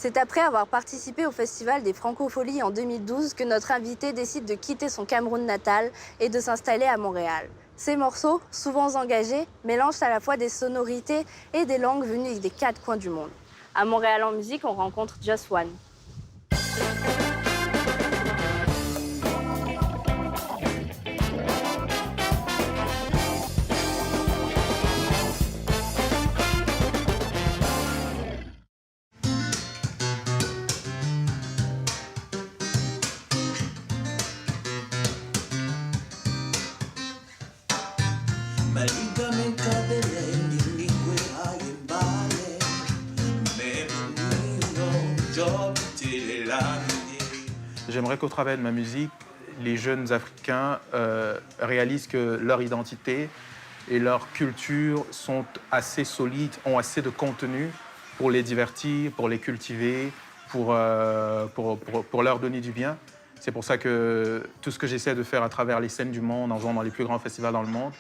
C'est après avoir participé au Festival des Francopholies en 2012 que notre invité décide de quitter son Cameroun natal et de s'installer à Montréal. Ces morceaux, souvent engagés, mélangent à la fois des sonorités et des langues venues des quatre coins du monde. À Montréal en musique, on rencontre Just One. J'aimerais qu'au travers de ma musique, les jeunes Africains réalisent que leur identité et leur culture sont assez solides, ont assez de contenu pour les divertir, pour les cultiver, pour leur donner du bien. C'est pour ça que tout ce que j'essaie de faire à travers les scènes du monde, en jouant dans les plus grands festivals dans le monde,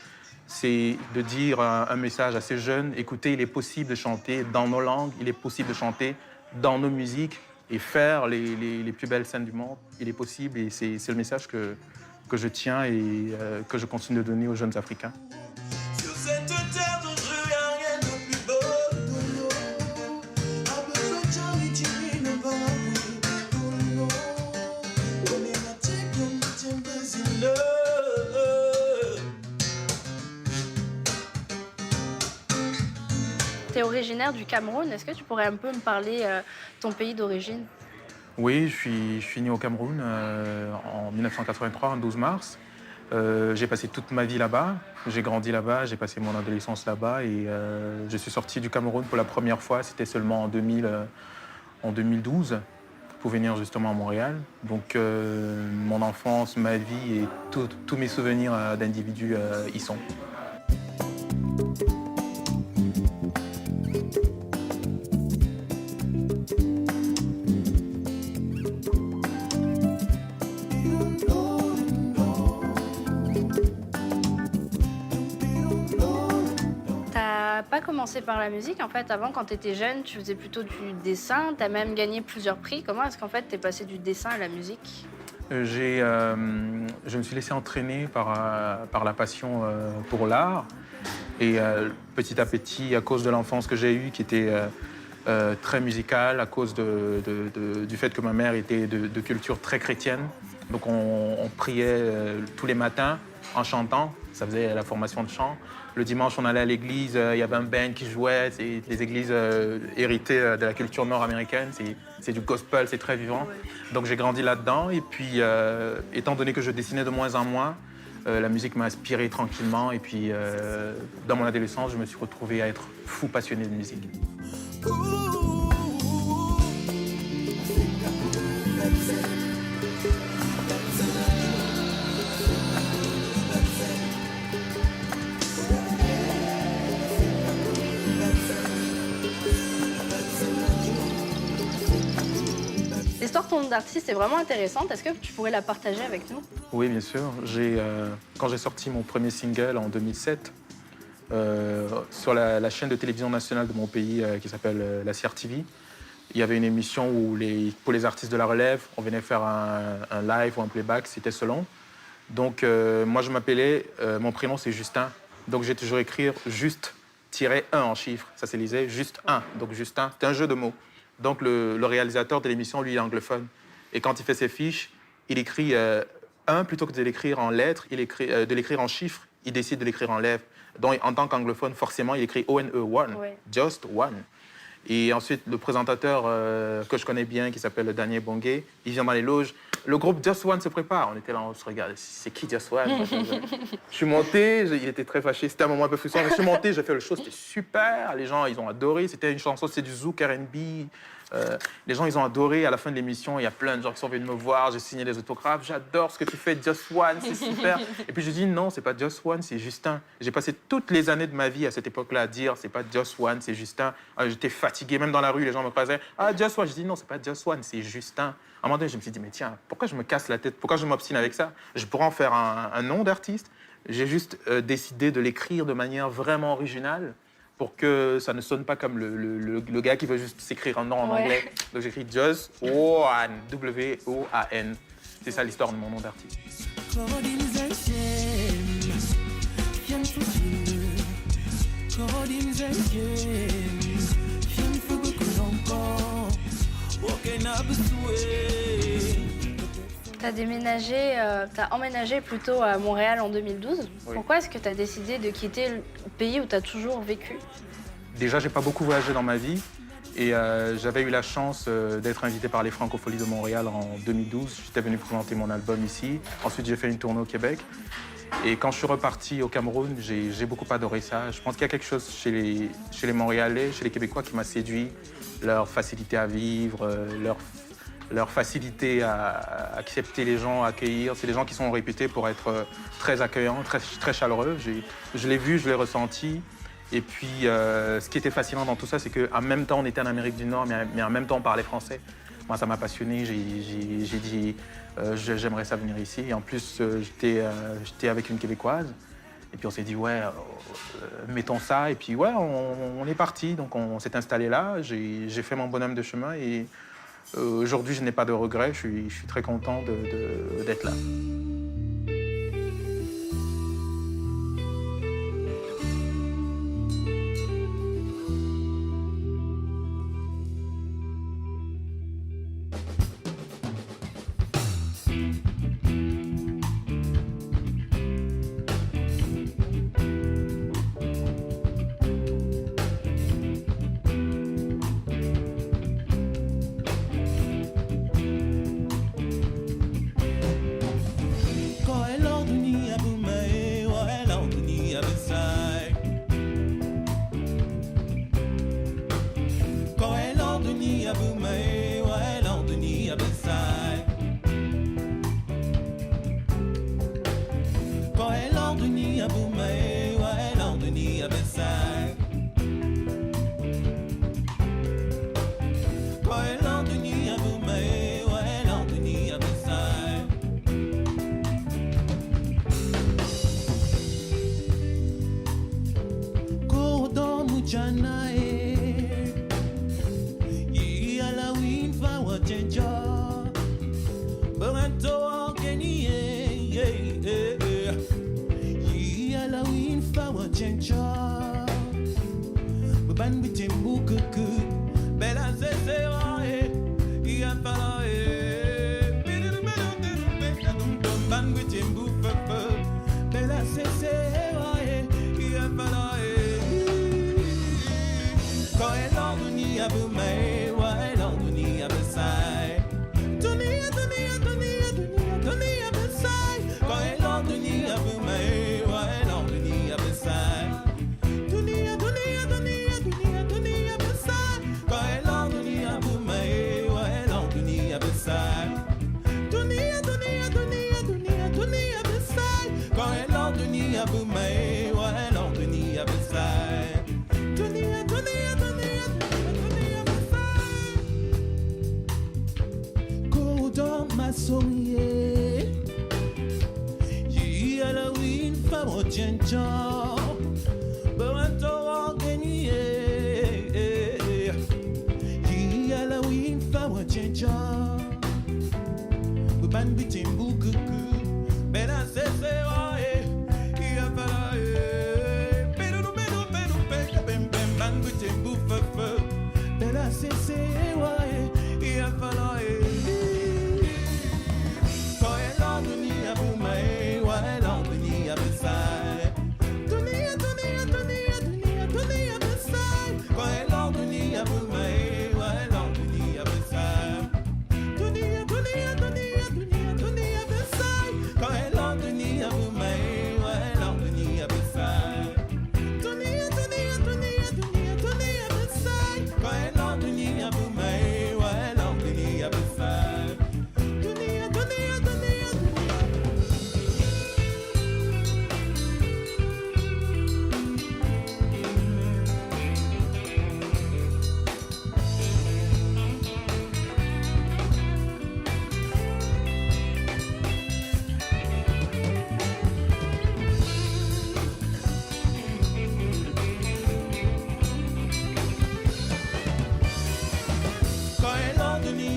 c'est de dire un message à ces jeunes, écoutez, il est possible de chanter dans nos langues, il est possible de chanter dans nos musiques et faire les plus belles scènes du monde. Il est possible et c'est le message que je tiens et que je continue de donner aux jeunes Africains. Sur cette terre dont je n'ai rien de plus beau de l'eau, a besoin de charité, ne pas m'appuyer. On est la type, on tient des îles. Tu es originaire du Cameroun. Est-ce que tu pourrais un peu me parler de ton pays d'origine? Oui, je suis né au Cameroun en 1983, en 12 mars. J'ai passé toute ma vie là-bas, j'ai grandi là-bas, j'ai passé mon adolescence là-bas et je suis sorti du Cameroun pour la première fois, c'était seulement en 2012, pour venir justement à Montréal. Donc mon enfance, ma vie et tous mes souvenirs d'individus y sont. Pas commencé par la musique, en fait. Avant, quand tu étais jeune, tu faisais plutôt du dessin. Tu as même gagné plusieurs prix. Comment est-ce qu'en fait, tu es passé du dessin à la musique? Je me suis laissé entraîner par la passion pour l'art. Et petit à petit, à cause de l'enfance que j'ai eue, qui était très musicale, à cause du fait que ma mère était de culture très chrétienne. Donc on priait tous les matins en chantant. Ça faisait la formation de chant. Le dimanche, on allait à l'église, il y avait un band qui jouait. C'est les églises héritées de la culture nord-américaine. C'est du gospel, c'est très vivant. Donc j'ai grandi là-dedans. Et puis, étant donné que je dessinais de moins en moins, la musique m'a inspiré tranquillement. Et puis, dans mon adolescence, je me suis retrouvé à être fou passionné de musique. L'histoire de ton artiste est vraiment intéressante. Est-ce que tu pourrais la partager avec nous? Oui, bien sûr. Quand j'ai sorti mon premier single en 2007, sur la chaîne de télévision nationale de mon pays qui s'appelle la CRTV, il y avait une émission où pour les artistes de la relève, on venait faire un live ou un playback, c'était selon. Donc moi je m'appelais, mon prénom c'est Justin, donc j'ai toujours écrit juste-1 en chiffres, ça se lisait juste 1, donc Justin, c'était un jeu de mots. Donc le réalisateur de l'émission, lui, il est anglophone. Et quand il fait ses fiches, il écrit 1 plutôt que de l'écrire en lettres, de l'écrire en chiffres, il décide de l'écrire en lettres. Donc en tant qu'anglophone, forcément, il écrit ONE, one, Ouais. just one. Et ensuite, le présentateur que je connais bien, qui s'appelle Daniel Bongué, il vient dans les loges. Le groupe Just One se prépare. On était là, on se regarde. C'est qui Just One? Je suis monté, il était très fâché. C'était un moment un peu frustrant. Mais je suis monté, j'ai fait le show, c'était super. Les gens, ils ont adoré. C'était une chanson, c'était du zouk R&B. Les gens, ils ont adoré. À la fin de l'émission, il y a plein de gens qui sont venus me voir. J'ai signé des autographes. J'adore ce que tu fais, Just One, c'est super. Et puis je dis non, c'est pas Just One, c'est Justin. J'ai passé toutes les années de ma vie à cette époque-là à dire c'est pas Just One, c'est Justin. J'étais fatigué, même dans la rue, les gens me croisaient. Ah, Just One. Je dis non, c'est pas Just One, c'est Justin. À un moment donné, je me suis dit mais tiens, pourquoi je me casse la tête? Pourquoi je m'obstine avec ça? Je pourrais en faire un nom d'artiste. J'ai juste décidé de l'écrire de manière vraiment originale pour que ça ne sonne pas comme le gars qui veut juste s'écrire un nom en anglais. Donc j'écris Joswan, W-O-A-N. C'est ça l'histoire de mon nom d'artiste. T'as déménagé, t'as emménagé plutôt à Montréal en 2012. Oui. Pourquoi est-ce que t'as décidé de quitter le pays où t'as toujours vécu? Déjà, j'ai pas beaucoup voyagé dans ma vie et j'avais eu la chance d'être invité par les Francopholies de Montréal en 2012. J'étais venu présenter mon album ici. Ensuite, j'ai fait une tournée au Québec. Et quand je suis reparti au Cameroun, j'ai beaucoup adoré ça. Je pense qu'il y a quelque chose chez les Montréalais, chez les Québécois qui m'a séduit. Leur facilité à vivre, leur facilité à accepter les gens, à accueillir. C'est des gens qui sont réputés pour être très accueillants, très chaleureux. Je l'ai vu, je l'ai ressenti. Et puis, ce qui était fascinant dans tout ça, c'est qu'en même temps, on était en Amérique du Nord, mais en même temps, on parlait français. Moi, ça m'a passionné. J'ai dit, j'aimerais ça venir ici. Et en plus, j'étais avec une Québécoise. Et puis, on s'est dit, ouais, mettons ça. Et puis, ouais, on est parti. Donc, on s'est installé là. J'ai fait mon bonhomme de chemin. Et aujourd'hui, je n'ai pas de regrets. Je suis très content d'être là.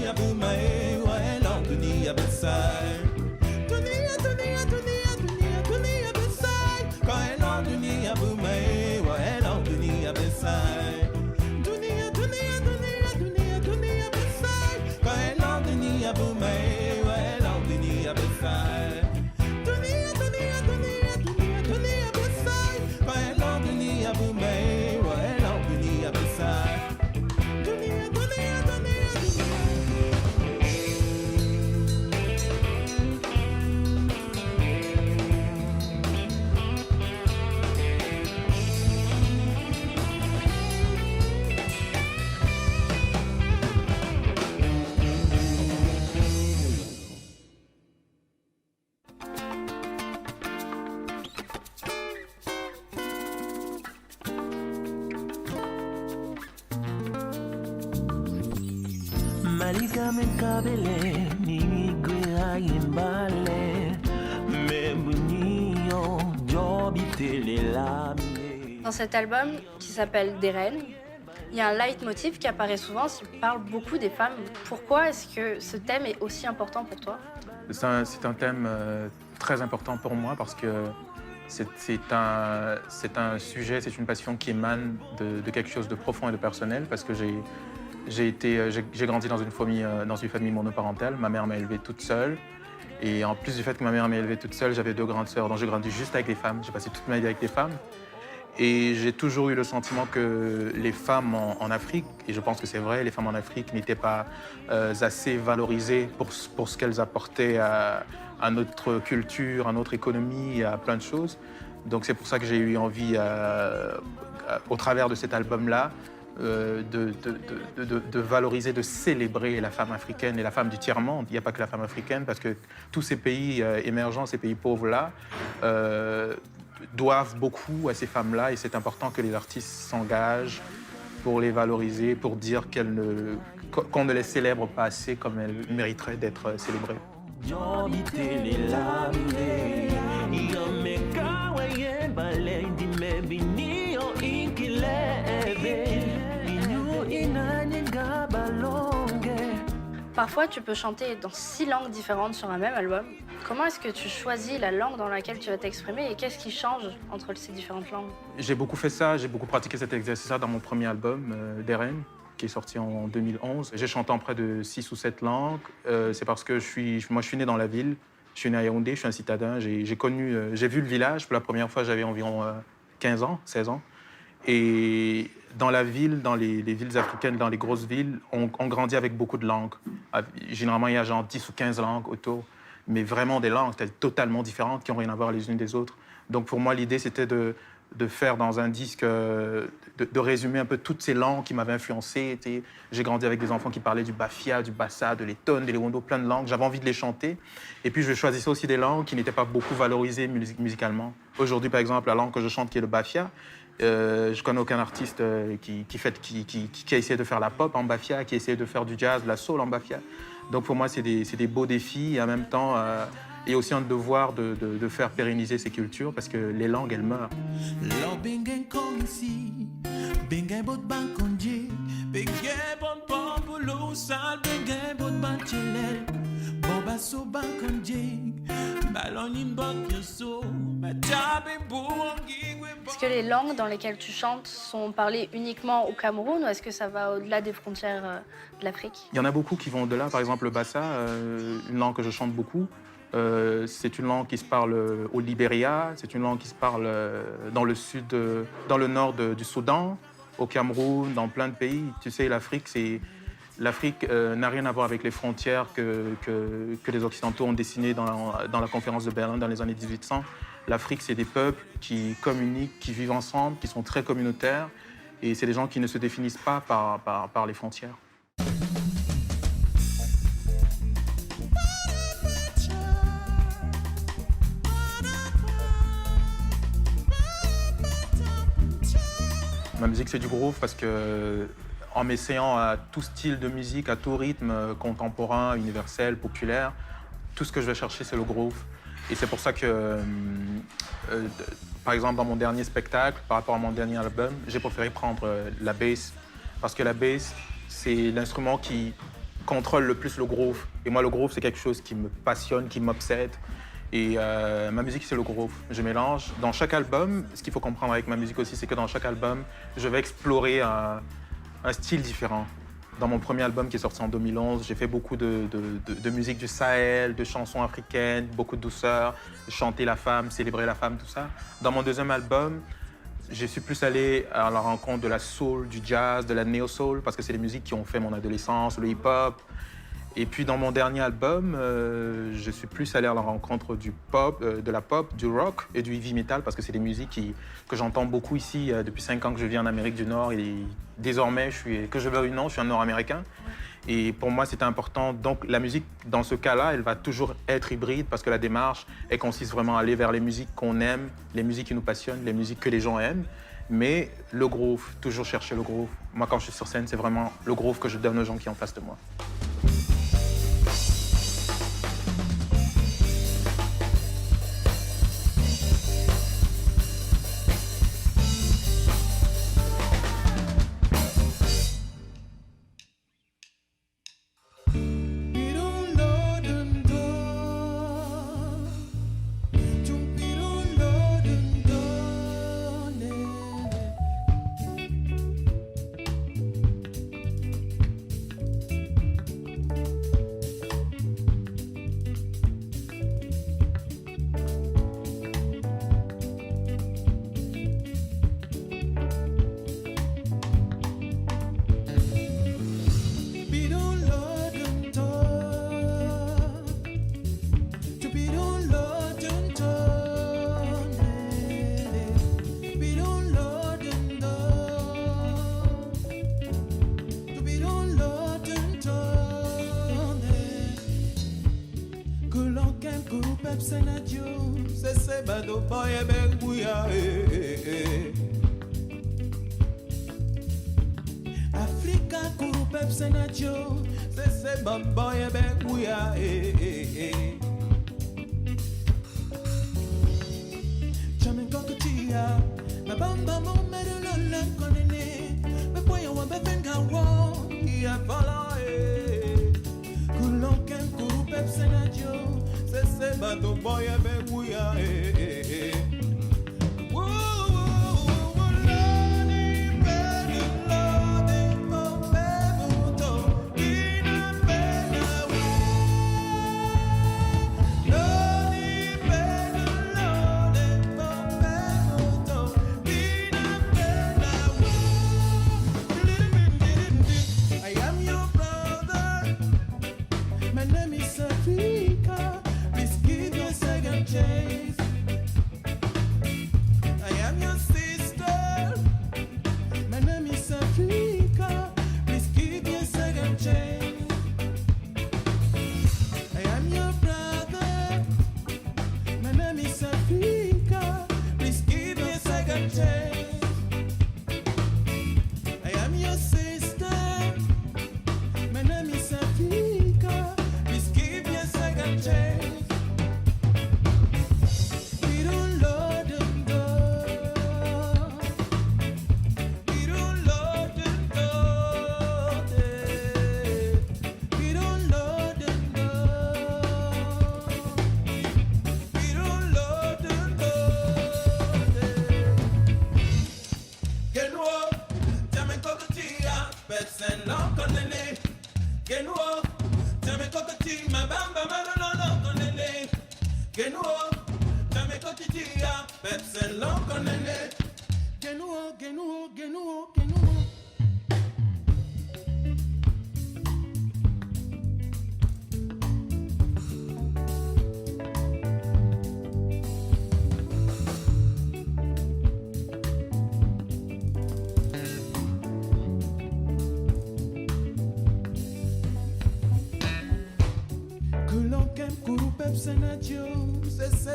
dunia bumae wa ela dunia besai dunia dunia dunia dunia dunia besai ka ela dunia bumae wa ela dunia besai dunia dunia dunia dunia dunia besai ka ela dunia bumae wa ela dunia besai dunia dunia dunia dunia dunia besai ka ela dunia bumae wa ela dunia besai dunia dunia dunia Malika mekabele ni gwe imbale Membunio jobi telelame. Dans cet album, qui s'appelle Des Reines, il y a un leitmotiv qui apparaît souvent, qui parle beaucoup des femmes. Pourquoi est-ce que ce thème est aussi important pour toi? C'est un thème très important pour moi parce que c'est un sujet, c'est une passion qui émane de quelque chose de profond et de personnel parce que j'ai grandi dans une famille monoparentale. Ma mère m'a élevé toute seule. Et en plus du fait que ma mère m'a élevé toute seule, j'avais 2 grandes sœurs, donc j'ai grandi juste avec les femmes. J'ai passé toute ma vie avec les femmes. Et j'ai toujours eu le sentiment que les femmes en Afrique, et je pense que c'est vrai, les femmes en Afrique n'étaient pas assez valorisées pour ce qu'elles apportaient à notre culture, à notre économie, à plein de choses. Donc c'est pour ça que j'ai eu envie, au travers de cet album-là, de valoriser, de célébrer la femme africaine et la femme du tiers-monde. Il n'y a pas que la femme africaine, parce que tous ces pays émergents, ces pays pauvres-là, doivent beaucoup à ces femmes-là, et c'est important que les artistes s'engagent pour les valoriser, pour dire qu'on ne les célèbre pas assez comme elles mériteraient d'être célébrées. Jobi telelame Yomeka waye bale di mebini o inkilebe Inyu inanye gabalonge. Parfois, tu peux chanter dans 6 langues différentes sur un même album. Comment est-ce que tu choisis la langue dans laquelle tu vas t'exprimer et qu'est-ce qui change entre ces différentes langues? J'ai beaucoup fait ça, j'ai beaucoup pratiqué cet exercice-là dans mon premier album, Des Reines, qui est sorti en 2011. J'ai chanté en près de 6 ou 7 langues. C'est parce que moi, je suis né dans la ville. Je suis né à Yaoundé, je suis un citadin. J'ai vu le village pour la première fois, j'avais environ 15 ans, 16 ans. Et dans la ville, dans les villes africaines, dans les grosses villes, on grandit avec beaucoup de langues. Généralement, il y a genre 10 ou 15 langues autour, mais vraiment des langues totalement différentes qui n'ont rien à voir les unes des autres. Donc pour moi, l'idée, c'était de faire dans un disque, de résumer un peu toutes ces langues qui m'avaient influencé. J'ai grandi avec des enfants qui parlaient du bafia, du bassa, de l'eton, de l'ewondo, plein de langues. J'avais envie de les chanter. Et puis je choisissais aussi des langues qui n'étaient pas beaucoup valorisées musicalement. Aujourd'hui, par exemple, la langue que je chante, qui est le bafia, je connais aucun artiste qui a essayé de faire la pop en bafia, qui a essayé de faire du jazz, de la soul en bafia. Donc pour moi, c'est des beaux défis et en même temps, il y a aussi un devoir de faire pérenniser ces cultures parce que les langues, elles meurent. Lo bingen kong ici, bingen bot ban konje, bingen bon pompulo sal, bingen bot ban chelel, boba so ban konje, balonin bot yoso, matabe buongi gwe. Est-ce que les langues dans lesquelles tu chantes sont parlées uniquement au Cameroun ou est-ce que ça va au-delà des frontières de l'Afrique? Il y en a beaucoup qui vont au-delà. Par exemple, le bassa, une langue que je chante beaucoup, c'est une langue qui se parle au Libéria, c'est une langue qui se parle dans le sud, dans le nord du Soudan, au Cameroun, dans plein de pays. Tu sais, l'Afrique n'a rien à voir avec les frontières que les Occidentaux ont dessinées dans la conférence de Berlin dans les années 1800. L'Afrique, c'est des peuples qui communiquent, qui vivent ensemble, qui sont très communautaires. Et c'est des gens qui ne se définissent pas par les frontières. Ma musique, c'est du groove parce que, en m'essayant à tout style de musique, à tout rythme, contemporain, universel, populaire, tout ce que je vais chercher, c'est le groove. Et c'est pour ça que, par exemple, dans mon dernier spectacle, par rapport à mon dernier album, j'ai préféré prendre la bass. Parce que la bass, c'est l'instrument qui contrôle le plus le groove. Et moi, le groove, c'est quelque chose qui me passionne, qui m'obsède. Et ma musique, c'est le groove. Je mélange. Dans chaque album, ce qu'il faut comprendre avec ma musique aussi, c'est que dans chaque album, je vais explorer un style différent. Dans mon premier album qui est sorti en 2011, j'ai fait beaucoup de musique du Sahel, de chansons africaines, beaucoup de douceur, chanter la femme, célébrer la femme, tout ça. Dans mon deuxième album, je suis plus allé à la rencontre de la soul, du jazz, de la neo-soul, parce que c'est les musiques qui ont fait mon adolescence, le hip-hop. Et puis dans mon dernier album, je suis plus allé à la rencontre du pop, de la pop, du rock et du heavy metal, parce que c'est des musiques que j'entends beaucoup ici depuis 5 ans que je vis en Amérique du Nord. Et désormais, que je veuille ou non, je suis un Nord-Américain. Et pour moi, c'était important. Donc la musique, dans ce cas-là, elle va toujours être hybride, parce que la démarche, elle consiste vraiment à aller vers les musiques qu'on aime, les musiques qui nous passionnent, les musiques que les gens aiment. Mais le groove, toujours chercher le groove. Moi, quand je suis sur scène, c'est vraiment le groove que je donne aux gens qui sont en face de moi. Africa kuru pep senacho, se bamboye benguya Chamen kokutia, na bamba mo merulo la konene, me poya wa bebenga wo, ya fala Kulon ken kuru pep senacho, se bando boye benguya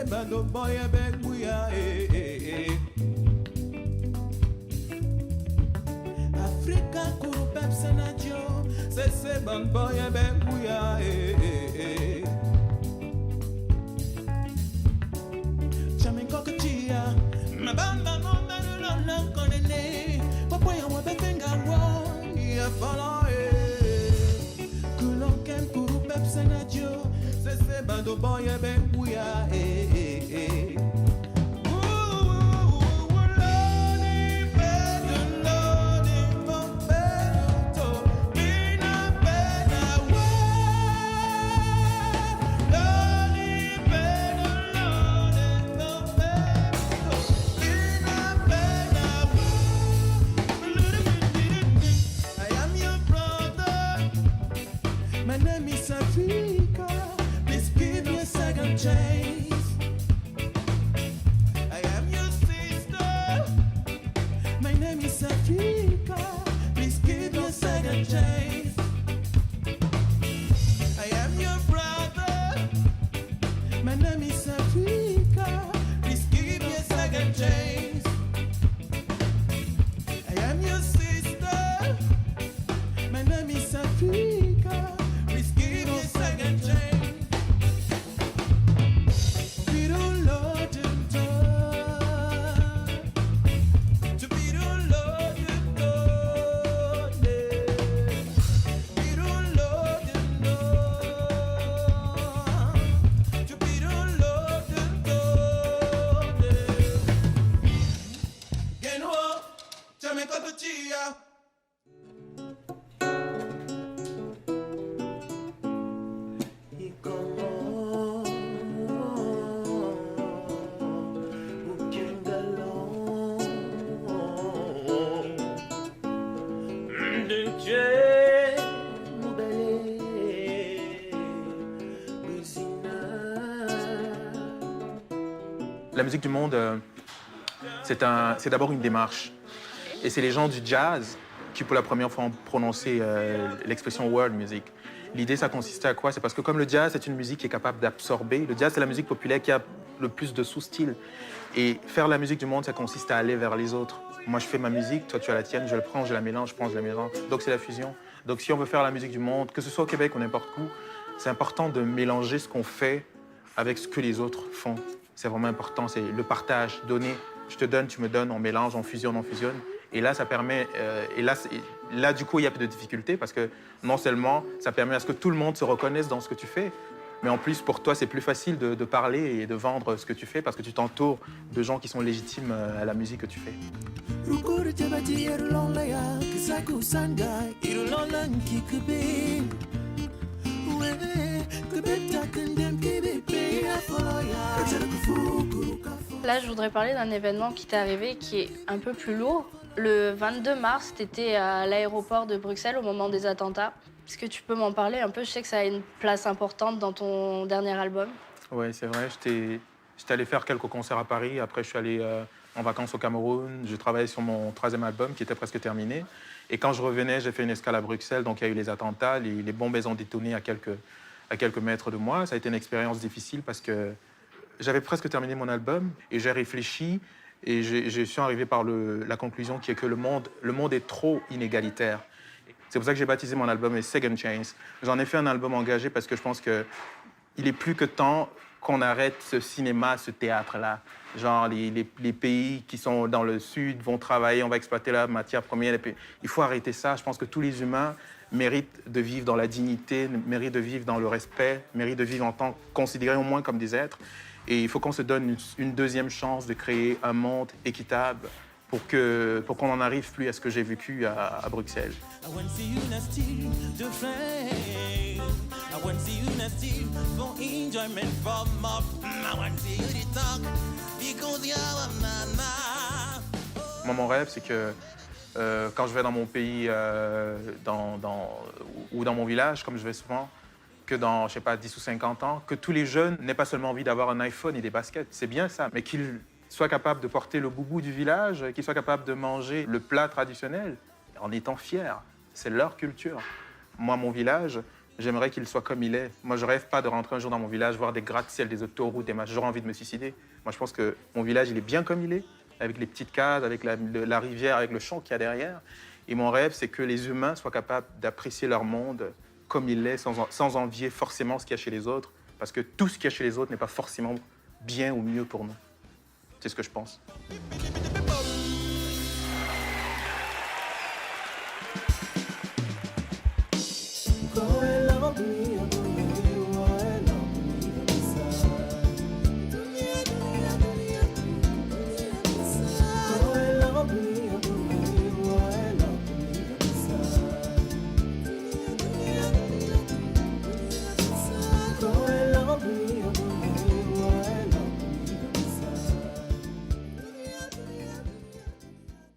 Bando boy benguya Africa kuru pep senajo se bando boy benguya Chamin kokutia mabamba no merulo na konene papoya wa betenga wo ya follow Bando boy ben bouya eh. My name is Africa. Please give me a second chance. I am your sister. My name is Africa. Please give me a second chance. I am your brother. My name is Africa. Please give me a second chance. I am your sister. My name is Africa. Please give me a second chance. We don't love you, to be don't love you, we don't love you, to be don't love you, you know, Jamaica to Chia. E como o Kengalon de Dieu Moubelé La musique du monde, c'est d'abord une démarche. Et c'est les gens du jazz qui, pour la première fois, ont prononcé l'expression world music. L'idée, ça consistait à quoi? C'est parce que comme le jazz, c'est une musique qui est capable d'absorber. Le jazz, c'est la musique populaire qui a le plus de sous-styles. Et faire la musique du monde, ça consiste à aller vers les autres. Moi, je fais ma musique, toi, tu as la tienne, je le prends, je la mélange, je prends, je la mélange. Donc, c'est la fusion. Donc, si on veut faire la musique du monde, que ce soit au Québec ou n'importe où, c'est important de mélanger ce qu'on fait avec ce que les autres font. C'est vraiment important, c'est le partage, donner. Je te donne, tu me donnes, on mélange, on fusionne, on fusionne. Et là, ça permet... là, du coup, il y a peu de difficultés parce que non seulement ça permet à ce que tout le monde se reconnaisse dans ce que tu fais, mais en plus, pour toi, c'est plus facile de parler et de vendre ce que tu fais parce que tu t'entoures de gens qui sont légitimes à la musique que tu fais. Là, je voudrais parler d'un événement qui t'est arrivé qui est un peu plus lourd. Le 22 mars, tu étais à l'aéroport de Bruxelles au moment des attentats. Est-ce que tu peux m'en parler un peu? Je sais que ça a une place importante dans ton dernier album. Oui, c'est vrai. J'étais allé faire quelques concerts à Paris. Après, je suis allé en vacances au Cameroun. Je travaillais sur mon 3e album qui était presque terminé. Et quand je revenais, j'ai fait une escale à Bruxelles. Donc, il y a eu les attentats. Les bombes, elles ont détonné à quelques mètres de moi. Ça a été une expérience difficile parce que j'avais presque terminé mon album et j'ai réfléchi et je suis arrivé par la conclusion qui est que le monde est trop inégalitaire. C'est pour ça que j'ai baptisé mon album Second Chance. J'en ai fait un album engagé parce que je pense qu'il est plus que temps qu'on arrête ce cinéma, ce théâtre-là. Genre, les pays qui sont dans le sud vont travailler, on va exploiter la matière première. Il faut arrêter ça. Je pense que tous les humains méritent de vivre dans la dignité, méritent de vivre dans le respect, méritent de vivre en tant considérés au moins comme des êtres. Et il faut qu'on se donne une deuxième chance de créer un monde équitable pour qu'on n'en arrive plus à ce que j'ai vécu à Bruxelles. Moi, mon rêve, c'est que quand je vais dans mon pays ou dans mon village, comme je vais souvent, que dans, je sais pas, 10 ou 50 ans, que tous les jeunes n'aient pas seulement envie d'avoir un iPhone et des baskets, c'est bien ça, mais qu'ils soient capables de porter le boubou du village, qu'ils soient capables de manger le plat traditionnel en étant fiers. C'est leur culture. Moi, mon village, j'aimerais qu'il soit comme il est. Moi, je rêve pas de rentrer un jour dans mon village, voir des gratte-ciel, des autoroutes, des matchs. J'aurais envie de me suicider. Moi, je pense que mon village, il est bien comme il est, avec les petites cases, avec la rivière, avec le champ qu'il y a derrière. Et mon rêve, c'est que les humains soient capables d'apprécier leur monde comme il est, sans envier forcément ce qu'il y a chez les autres, parce que tout ce qu'il y a chez les autres n'est pas forcément bien ou mieux pour nous. C'est ce que je pense.